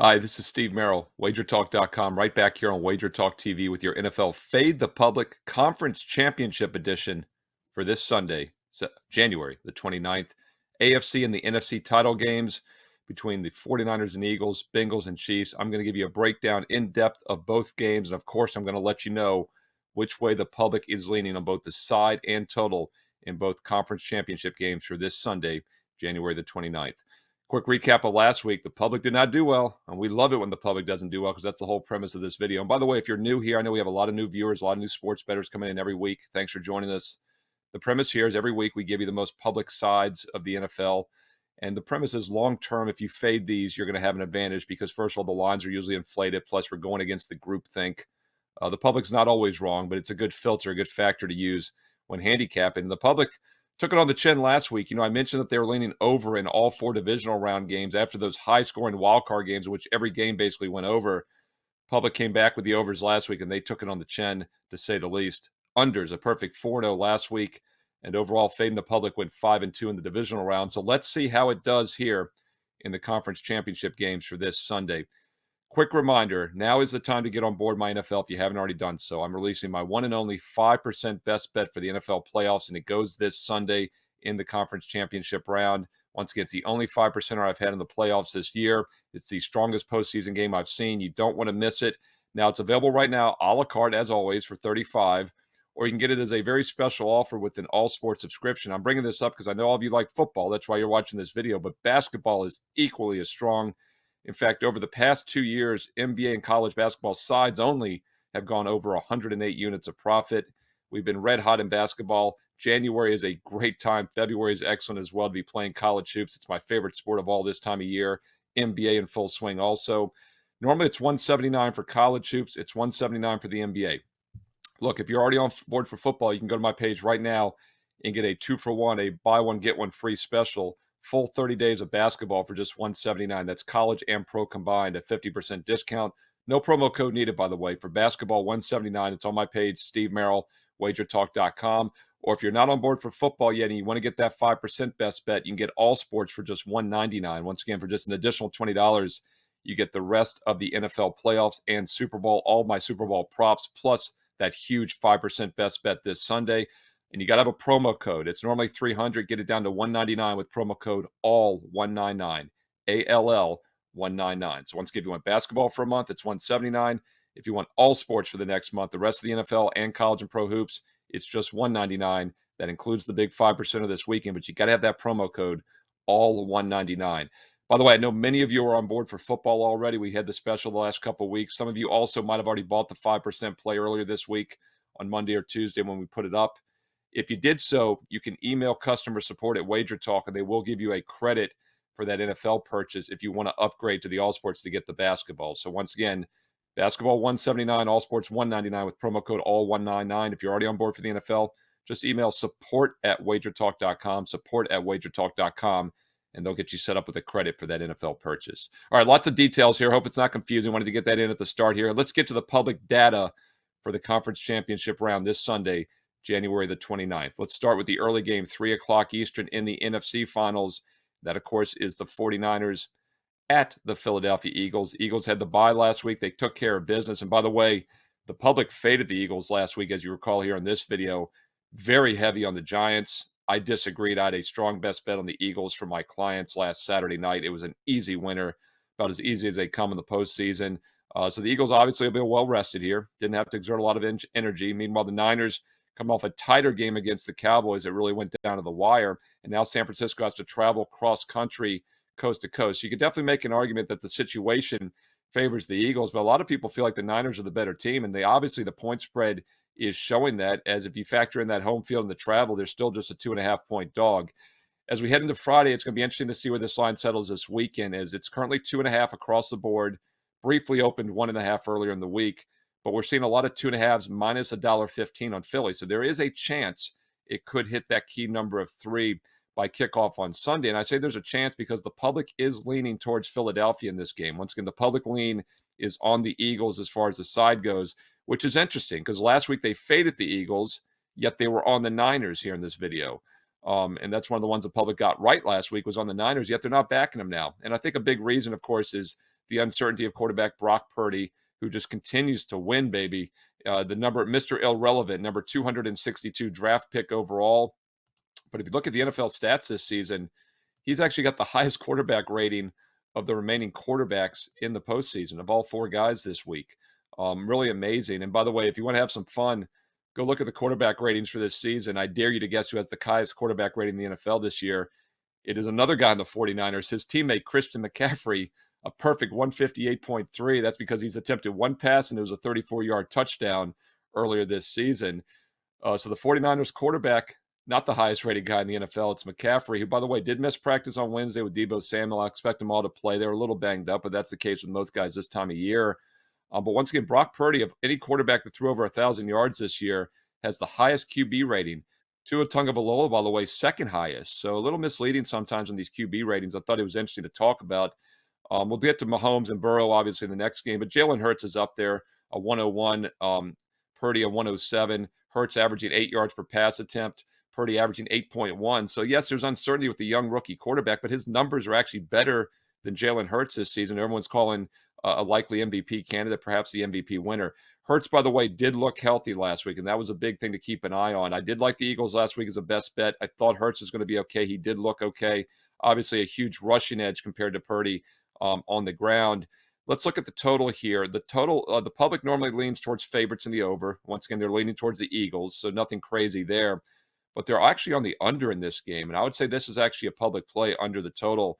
Hi, this is Steve Merril, WagerTalk.com, right back here on WagerTalk TV with your NFL Fade the Public Conference Championship edition for this Sunday, January the 29th. AFC and the NFC title games between the 49ers and Eagles, Bengals and Chiefs. I'm going to give you a breakdown in depth of both games. And of course, I'm going to let you know which way the public is leaning on both the side and total in both conference championship games for this Sunday, January the 29th. Quick recap of last week. The public did not do well, and we love it when the public doesn't do well because that's the whole premise of this video. And by the way, if you're new here, I know we have a lot of new viewers, a lot of new sports bettors coming in every week. Thanks for joining us. The premise here is every week we give you the most public sides of the NFL. And the premise is long-term, if you fade these, you're going to have an advantage because, first of all, the lines are usually inflated. Plus, we're going against the group think. The public's not always wrong, but it's a good filter, a good factor to use when handicapping. The public took it on the chin last week. I mentioned that they were leaning over in all four divisional round games after those high-scoring wild card games, in which every game basically went over. Public came back with the overs last week, and they took it on the chin, to say the least. Unders, a perfect 4-0 last week, and overall, fading the public went 5-2 in the divisional round. So let's see how it does here in the conference championship games for this Sunday. Quick reminder, now is the time to get on board my NFL if you haven't already done so. I'm releasing my one and only 5% best bet for the NFL playoffs, and it goes this Sunday in the conference championship round. Once again, it's the only 5%er I've had in the playoffs this year. It's the strongest postseason game I've seen. You don't want to miss it. Now, it's available right now, a la carte, as always, for $35, or you can get it as a very special offer with an all-sports subscription. I'm bringing this up because I know all of you like football. That's why you're watching this video, but basketball is equally as strong. In fact, over the past 2 years, NBA and college basketball sides only have gone over 108 units of profit. We've been red hot in basketball. January is a great time. February is excellent as well to be playing college hoops. It's my favorite sport of all this time of year. NBA in full swing also. Normally it's 179 for college hoops. It's 179 for the NBA. Look, if you're already on board for football, you can go to my page right now and get a 2-for-1, a buy one, get one free special. Full 30 days of basketball for just $179. That's college and pro combined at 50% discount. No promo code needed, by the way. For basketball, $179. It's on my page, Steve Merril, WagerTalk.com. Or if you're not on board for football yet and you want to get that 5% best bet, you can get all sports for just $199. Once again, for just an additional $20, you get the rest of the NFL playoffs and Super Bowl, all my Super Bowl props, plus that huge 5% best bet this Sunday. And you got to have a promo code. It's normally $300. Get it down to $199 with promo code ALL199, ALL199. So once again, if you want basketball for a month, it's $179. If you want all sports for the next month, the rest of the NFL and college and pro hoops, it's just $199. That includes the big 5% of this weekend, but you got to have that promo code ALL199. By the way, I know many of you are on board for football already. We had the special the last couple of weeks. Some of you also might have already bought the 5% play earlier this week on Monday or Tuesday when we put it up. If you did so, you can email customer support at WagerTalk, and they will give you a credit for that NFL purchase if you want to upgrade to the All Sports to get the basketball. So once again, basketball $179, All Sports $199 with promo code ALL199. If you're already on board for the NFL, just email support@wagertalk.com, support@wagertalk.com, and they'll get you set up with a credit for that NFL purchase. All right, lots of details here. Hope it's not confusing. Wanted to get that in at the start here. Let's get to the public data for the conference championship round this Sunday, January the 29th. Let's start with the early game, 3 o'clock Eastern in the NFC Finals. That, of course, is the 49ers at the Philadelphia Eagles. Eagles had the bye last week. They took care of business. And by the way, the public faded the Eagles last week, as you recall here in this video. Very heavy on the Giants. I disagreed. I had a strong best bet on the Eagles for my clients last Saturday night. It was an easy winner, about as easy as they come in the postseason. So the Eagles obviously will be well rested here. Didn't have to exert a lot of energy. Meanwhile, the Niners come off a tighter game against the Cowboys that really went down to the wire. And now San Francisco has to travel cross country, coast to coast. You could definitely make an argument that the situation favors the Eagles, but a lot of people feel like the Niners are the better team. And obviously the point spread is showing that, as if you factor in that home field and the travel, they're still just a 2.5-point dog. As we head into Friday, it's going to be interesting to see where this line settles this weekend, as it's currently 2.5 across the board, briefly opened 1.5 earlier in the week. But we're seeing a lot of 2.5s minus $1.15 on Philly. So there is a chance it could hit that key number of 3 by kickoff on Sunday. And I say there's a chance because the public is leaning towards Philadelphia in this game. Once again, the public lean is on the Eagles as far as the side goes, which is interesting because last week they faded the Eagles, yet they were on the Niners here in this video. And that's one of the ones the public got right last week was on the Niners, yet they're not backing them now. And I think a big reason, of course, is the uncertainty of quarterback Brock Purdy, who just continues to win, baby. The number, Mr. Irrelevant, number 262 draft pick overall. But if you look at the NFL stats this season, he's actually got the highest quarterback rating of the remaining quarterbacks in the postseason of all four guys this week. Really amazing. And by the way, if you want to have some fun, go look at the quarterback ratings for this season. I dare you to guess who has the highest quarterback rating in the NFL this year. It is another guy on the 49ers, his teammate Christian McCaffrey, a perfect 158.3. That's because he's attempted one pass and it was a 34-yard touchdown earlier this season. So the 49ers quarterback, not the highest rated guy in the NFL. It's McCaffrey, who, by the way, did miss practice on Wednesday with Deebo Samuel. I expect them all to play. They were a little banged up, but that's the case with most guys this time of year. But once again, Brock Purdy, of any quarterback that threw over 1,000 yards this year, has the highest QB rating. Tua Tagovailoa, by the way, second highest. So a little misleading sometimes in these QB ratings. I thought it was interesting to talk about. We'll get to Mahomes and Burrow, obviously, in the next game. But Jalen Hurts is up there, a 101. Purdy, a 107. Hurts averaging 8 yards per pass attempt. Purdy averaging 8.1. So, yes, there's uncertainty with the young rookie quarterback, but his numbers are actually better than Jalen Hurts this season. Everyone's calling a likely MVP candidate, perhaps the MVP winner. Hurts, by the way, did look healthy last week, and that was a big thing to keep an eye on. I did like the Eagles last week as a best bet. I thought Hurts was going to be okay. He did look okay. Obviously, a huge rushing edge compared to Purdy on the ground. Let's look at the total here. The total, the public normally leans towards favorites in the over. Once again, they're leaning towards the Eagles, so nothing crazy there. But they're actually on the under in this game, and I would say this is actually a public play under the total.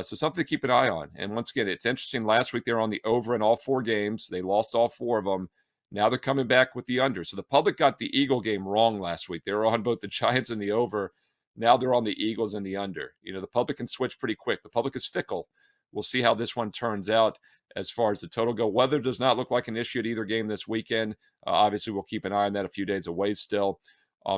So something to keep an eye on. And once again, it's interesting. Last week they were on the over in all four games. They lost all four of them. Now they're coming back with the under. So the public got the Eagle game wrong last week. They were on both the Giants and the over. Now they're on the Eagles and the under. You know, the public can switch pretty quick. The public is fickle. We'll see how this one turns out as far as the total go. Weather does not look like an issue at either game this weekend. Obviously, we'll keep an eye on that a few days away still.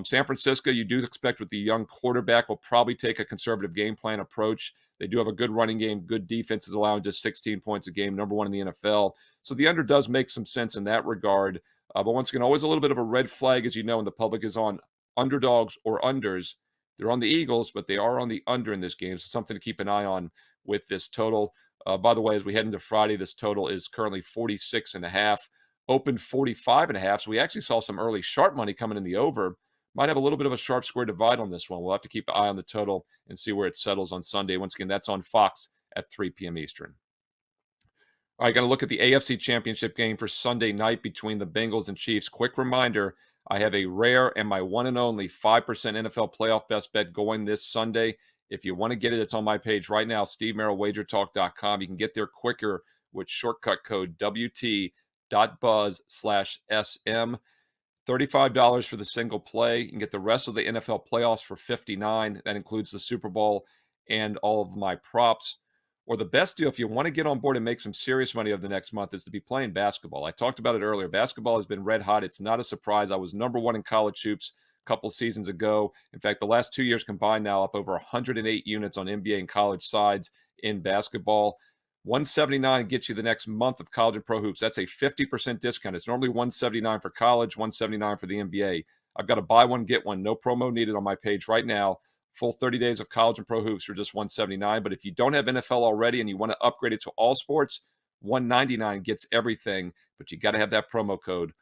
San Francisco, you do expect with the young quarterback, will probably take a conservative game plan approach. They do have a good running game, good defense is allowing just 16 points a game, number one in the NFL. So the under does make some sense in that regard. But once again, always a little bit of a red flag, as you know, when the public is on underdogs or unders. They're on the Eagles, but they are on the under in this game. So something to keep an eye on with this total. By the way, as we head into Friday, this total is currently 46.5, opened 45.5. So we actually saw some early sharp money coming in the over. Might have a little bit of a sharp square divide on this one. We'll have to keep an eye on the total and see where it settles on Sunday. Once again, that's on Fox at 3 p.m. Eastern. All right, got to look at the AFC Championship game for Sunday night between the Bengals and Chiefs. Quick reminder, I have a rare and my one and only 5% NFL playoff best bet going this Sunday. If you want to get it, it's on my page right now, Steve Merril, WagerTalk.com. You can get there quicker with shortcut code WT.buzz/SM. $35 for the single play. You can get the rest of the NFL playoffs for $59. That includes the Super Bowl and all of my props. Or the best deal, if you want to get on board and make some serious money over the next month, is to be playing basketball. I talked about it earlier. Basketball has been red hot. It's not a surprise. I was number one in college hoops a couple seasons ago. In fact, the last 2 years combined now up over 108 units on NBA and college sides in basketball. 179 gets you the next month of college and pro hoops. That's a 50% discount. It's normally 179 for college, 179 for the NBA. I've got a buy one, get one. No promo needed on my page right now. Full 30 days of college and pro hoops for just 179. But if you don't have NFL already and you want to upgrade it to all sports, 199 gets everything. But you got to have that promo code,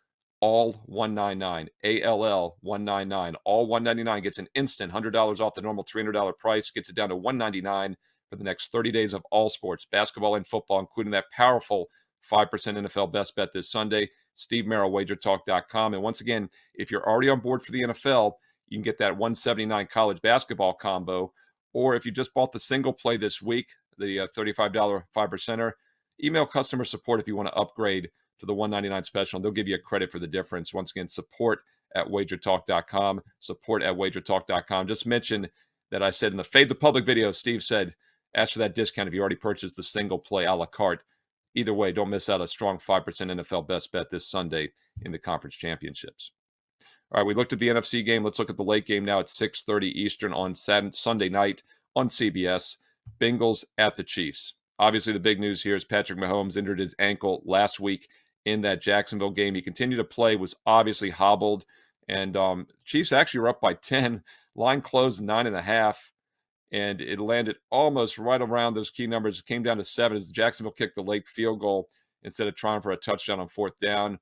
all 199, ALL 199. All 199 gets an instant $100 off the normal $300 price, gets it down to 199 for the next 30 days of all sports, basketball and football, including that powerful 5% NFL best bet this Sunday. Steve Merril, WagerTalk.com. And once again, if you're already on board for the NFL, you can get that 179 college basketball combo. Or if you just bought the single play this week, the $35 5%er, email customer support if you want to upgrade to the 199 special. And they'll give you a credit for the difference. Once again, support at WagerTalk.com. Support at WagerTalk.com. Just mention that I said in the Fade the Public video, Steve said, ask for that discount if you already purchased the single play a la carte. Either way, don't miss out a strong 5% NFL best bet this Sunday in the conference championships. All right, we looked at the NFC game. Let's look at the late game now at 6:30 Eastern on Sunday night on CBS. Bengals at the Chiefs. Obviously, the big news here is Patrick Mahomes injured his ankle last week in that Jacksonville game. He continued to play, was obviously hobbled, and Chiefs actually were up by 10. Line closed 9.5. and it landed almost right around those key numbers. It came down to 7 as Jacksonville kicked the late field goal instead of trying for a touchdown on 4th down.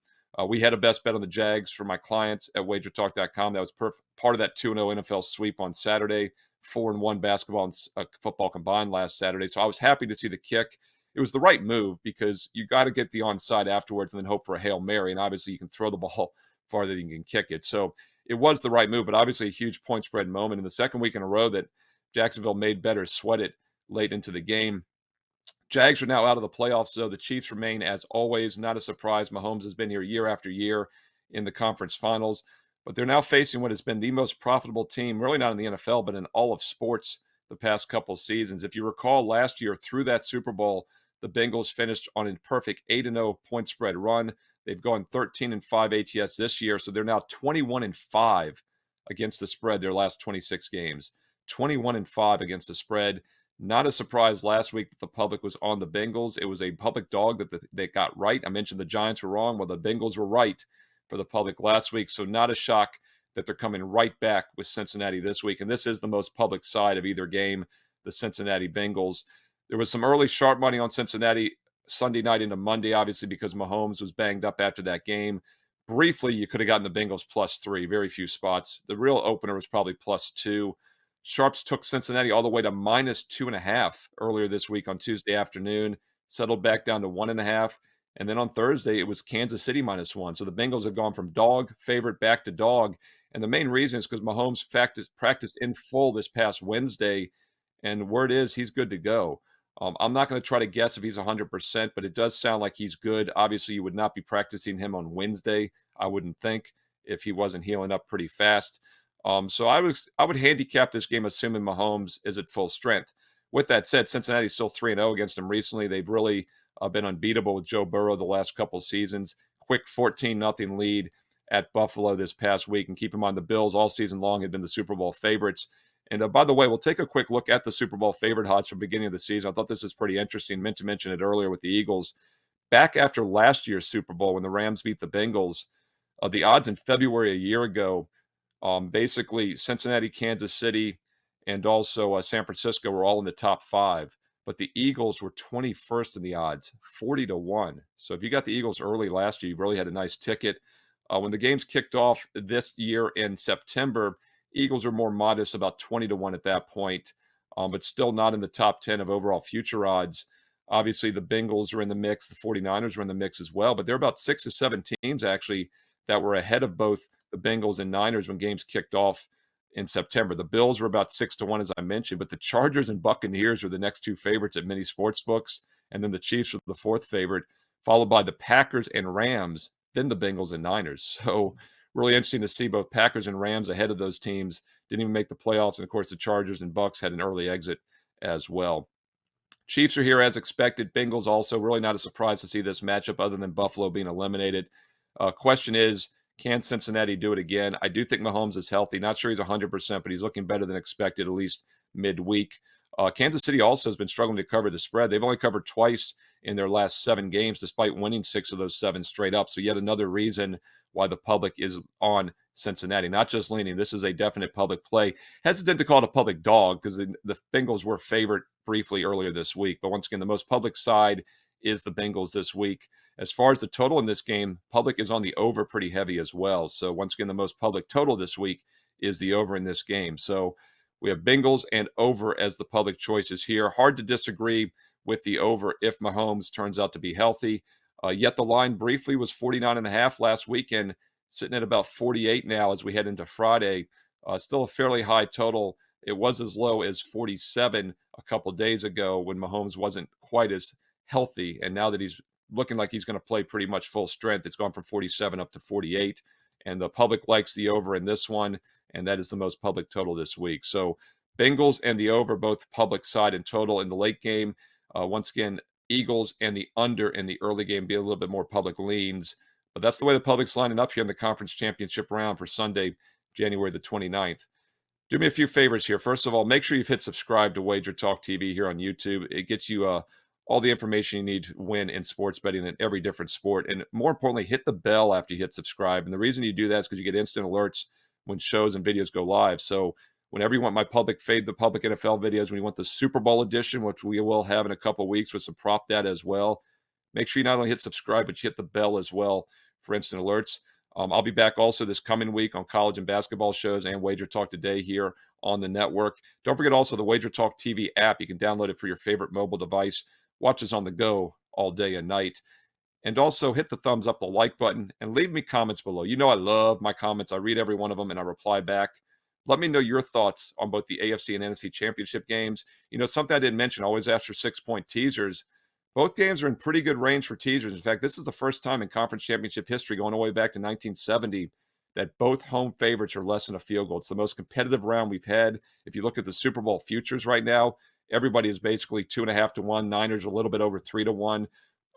We had a best bet on the Jags for my clients at WagerTalk.com. That was part of that 2-0 NFL sweep on Saturday, 4-1 basketball and football combined last Saturday. So I was happy to see the kick. It was the right move because you got to get the onside afterwards and then hope for a Hail Mary. And obviously you can throw the ball farther than you can kick it. So it was the right move, but obviously a huge point spread moment in the second week in a row that Jacksonville made better sweat it late into the game. Jags are now out of the playoffs, so the Chiefs remain, as always, not a surprise. Mahomes has been here year after year in the conference finals, but they're now facing what has been the most profitable team, really not in the NFL, but in all of sports the past couple seasons. If you recall last year through that Super Bowl, the Bengals finished on a perfect 8-0 point spread run. They've gone 13-5 ATS this year, so they're now 21-5 against the spread their last 26 games. 21-5 against the spread. Not a surprise last week that the public was on the Bengals. It was a public dog that they got right. I mentioned the Giants were wrong. Well, the Bengals were right for the public last week. So not a shock that they're coming right back with Cincinnati this week. And this is the most public side of either game, the Cincinnati Bengals. There was some early sharp money on Cincinnati Sunday night into Monday, obviously, because Mahomes was banged up after that game. Briefly, you could have gotten the Bengals +3, very few spots. The real opener was probably +2. Sharps took Cincinnati all the way to -2.5 earlier this week on Tuesday afternoon, settled back down to 1.5. And then on Thursday, it was Kansas City -1. So the Bengals have gone from dog favorite back to dog. And the main reason is because Mahomes practiced in full this past Wednesday. And word is he's good to go. I'm not going to try to guess if he's 100%, but it does sound like he's good. Obviously, you would not be practicing him on Wednesday, I wouldn't think, if he wasn't healing up pretty fast. So I would handicap this game assuming Mahomes is at full strength. With that said, Cincinnati's still 3-0 against them recently. They've really been unbeatable with Joe Burrow the last couple seasons. Quick 14-0 lead at Buffalo this past week. And keep in mind, the Bills all season long had been the Super Bowl favorites. And by the way, we'll take a quick look at the Super Bowl favorite odds from the beginning of the season. I thought this is pretty interesting. Meant to mention it earlier with the Eagles. Back after last year's Super Bowl when the Rams beat the Bengals, the odds in February a year ago, basically Cincinnati, Kansas City, and also San Francisco were all in the top 5. But the Eagles were 21st in the odds, 40-1. So if you got the Eagles early last year, you really had a nice ticket. When the games kicked off this year in September, Eagles are more modest, about 20-1 at that point, but still not in the top 10 of overall future odds. Obviously, the Bengals are in the mix. The 49ers are in the mix as well, but there are about 6 or 7 teams actually that were ahead of both the Bengals and Niners when games kicked off in September. The Bills were about 6-1, as I mentioned, but the Chargers and Buccaneers were the next 2 favorites at many sports books, and then the Chiefs were the 4th favorite, followed by the Packers and Rams, then the Bengals and Niners. So really interesting to see both Packers and Rams ahead of those teams. Didn't even make the playoffs. And of course, the Chargers and Bucks had an early exit as well. Chiefs are here as expected. Bengals also really not a surprise to see this matchup other than Buffalo being eliminated. Question is, can Cincinnati do it again? I do think Mahomes is healthy. Not sure he's 100%, but he's looking better than expected, at least midweek. Kansas City also has been struggling to cover the spread. They've only covered twice in their last 7 games, despite winning 6 of those 7 straight up. So yet another reason why the public is on Cincinnati. Not just leaning. This is a definite public play. Hesitant to call it a public dog because the Bengals were favored briefly earlier this week. But once again, the most public side is the Bengals this week. As far as the total in this game, public is on the over pretty heavy as well. So once again, the most public total this week is the over in this game. So we have Bengals and over as the public choices here. Hard to disagree with the over if Mahomes turns out to be healthy. Yet the line briefly was 49.5 last weekend, sitting at about 48 now as we head into Friday. Still a fairly high total. It was as low as 47 a couple days ago when Mahomes wasn't quite as healthy. And now that he's looking like he's going to play pretty much full strength, it's gone from 47 up to 48. And the public likes the over in this one, and that is the most public total this week. So Bengals and the over, both public side and total in the late game. Once again, Eagles and the under in the early game be a little bit more public leans. But that's the way the public's lining up here in the conference championship round for Sunday, January the 29th. Do me a few favors here. First of all, make sure you've hit subscribe to Wager Talk TV here on YouTube. It gets you all the information you need to win in sports betting in every different sport. And more importantly, hit the bell after you hit subscribe. And the reason you do that is because you get instant alerts when shows and videos go live. So Whenever you want my public Fade the Public NFL videos, when you want the Super Bowl edition, which we will have in a couple of weeks with some prop data as well, make sure you not only hit subscribe, but you hit the bell as well for instant alerts. I'll be back also this coming week on college and basketball shows and Wager Talk Today here on the network. Don't forget also the Wager Talk TV app. You can download it for your favorite mobile device. Watch us on the go all day and night. And also hit the thumbs up, the like button, and leave me comments below. You know I love my comments. I read every one of them and I reply back. Let me know your thoughts on both the AFC and NFC championship games. Something I didn't mention, I always ask for 6-point teasers. Both games are in pretty good range for teasers. In fact, this is the first time in conference championship history, going all the way back to 1970, that both home favorites are less than a field goal. It's the most competitive round we've had. If you look at the Super Bowl futures right now, everybody is basically 2.5 to 1. Niners are a little bit over 3 to 1.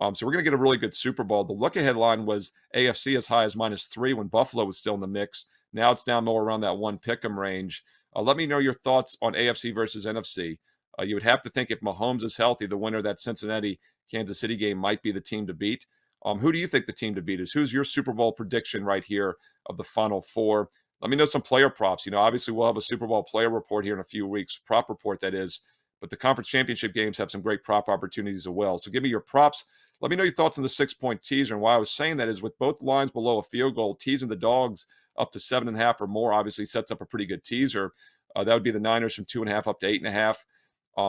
So we're going to get a really good Super Bowl. The look-ahead line was AFC as high as -3 when Buffalo was still in the mix. Now it's down more around that 1 pick'em range. Let me know your thoughts on AFC versus NFC. You would have to think if Mahomes is healthy, the winner of that Cincinnati-Kansas City game might be the team to beat. Who do you think the team to beat is? Who's your Super Bowl prediction right here of the Final Four? Let me know some player props. Obviously we'll have a Super Bowl player report here in a few weeks, prop report that is, but the conference championship games have some great prop opportunities as well. So give me your props. Let me know your thoughts on the 6-point teaser. And why I was saying that is with both lines below a field goal, teasing the dogs up to 7.5 or more obviously sets up a pretty good teaser. That would be the Niners from 2.5 up to 8.5.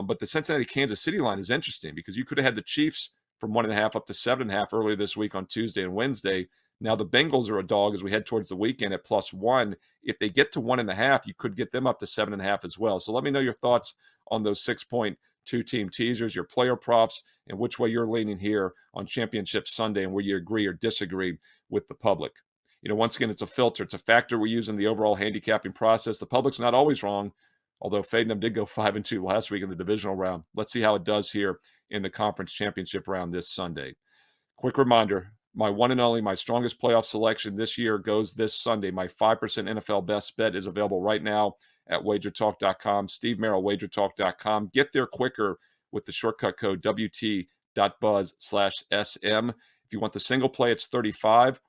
But the Cincinnati Kansas City line is interesting because you could have had the Chiefs from 1.5 up to 7.5 earlier this week on Tuesday and Wednesday. Now the Bengals are a dog as we head towards the weekend at +1. If they get to 1.5, you could get them up to 7.5 as well. So let me know your thoughts on those 6-point two-team teasers, your player props, and which way you're leaning here on Championship Sunday and where you agree or disagree with the public. Once again, it's a filter. It's a factor we use in the overall handicapping process. The public's not always wrong, although Fadenham did go 5-2 last week in the divisional round. Let's see how it does here in the conference championship round this Sunday. Quick reminder, my one and only, my strongest playoff selection this year goes this Sunday. My 5% NFL best bet is available right now at WagerTalk.com. Steve Merril, WagerTalk.com. Get there quicker with the shortcut code WT.buzz/SM. If you want the single play, it's 35.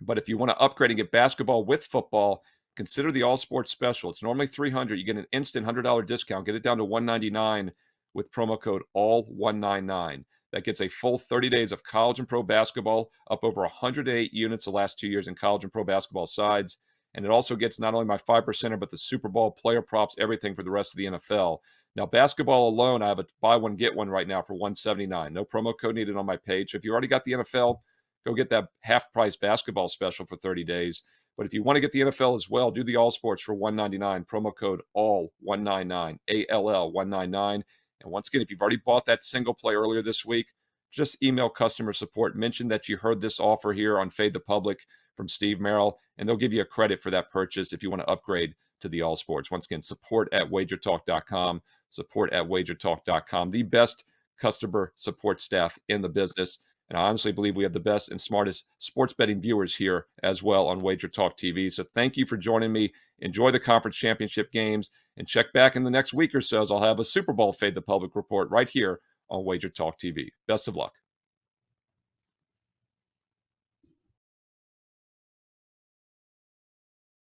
But if you want to upgrade and get basketball with football, consider the All Sports Special. It's normally $300. You get an instant $100 discount. Get it down to $199 with promo code ALL199. That gets a full 30 days of college and pro basketball, up over 108 units the last 2 years in college and pro basketball sides. And it also gets not only my 5%er, but the Super Bowl, player props, everything for the rest of the NFL. Now, basketball alone, I have a buy one, get one right now for $179. No promo code needed on my page. So if you already got the NFL, go get that half-price basketball special for 30 days. But if you want to get the NFL as well, do the All Sports for $199. Promo code ALL199, ALL199. And once again, if you've already bought that single play earlier this week, just email customer support. Mention that you heard this offer here on Fade the Public from Steve Merril, and they'll give you a credit for that purchase if you want to upgrade to the All Sports. Once again, support at WagerTalk.com, support at WagerTalk.com, the best customer support staff in the business. And I honestly believe we have the best and smartest sports betting viewers here as well on Wager Talk TV. So thank you for joining me. Enjoy the conference championship games and check back in the next week or so as I'll have a Super Bowl Fade the Public report right here on Wager Talk TV. Best of luck.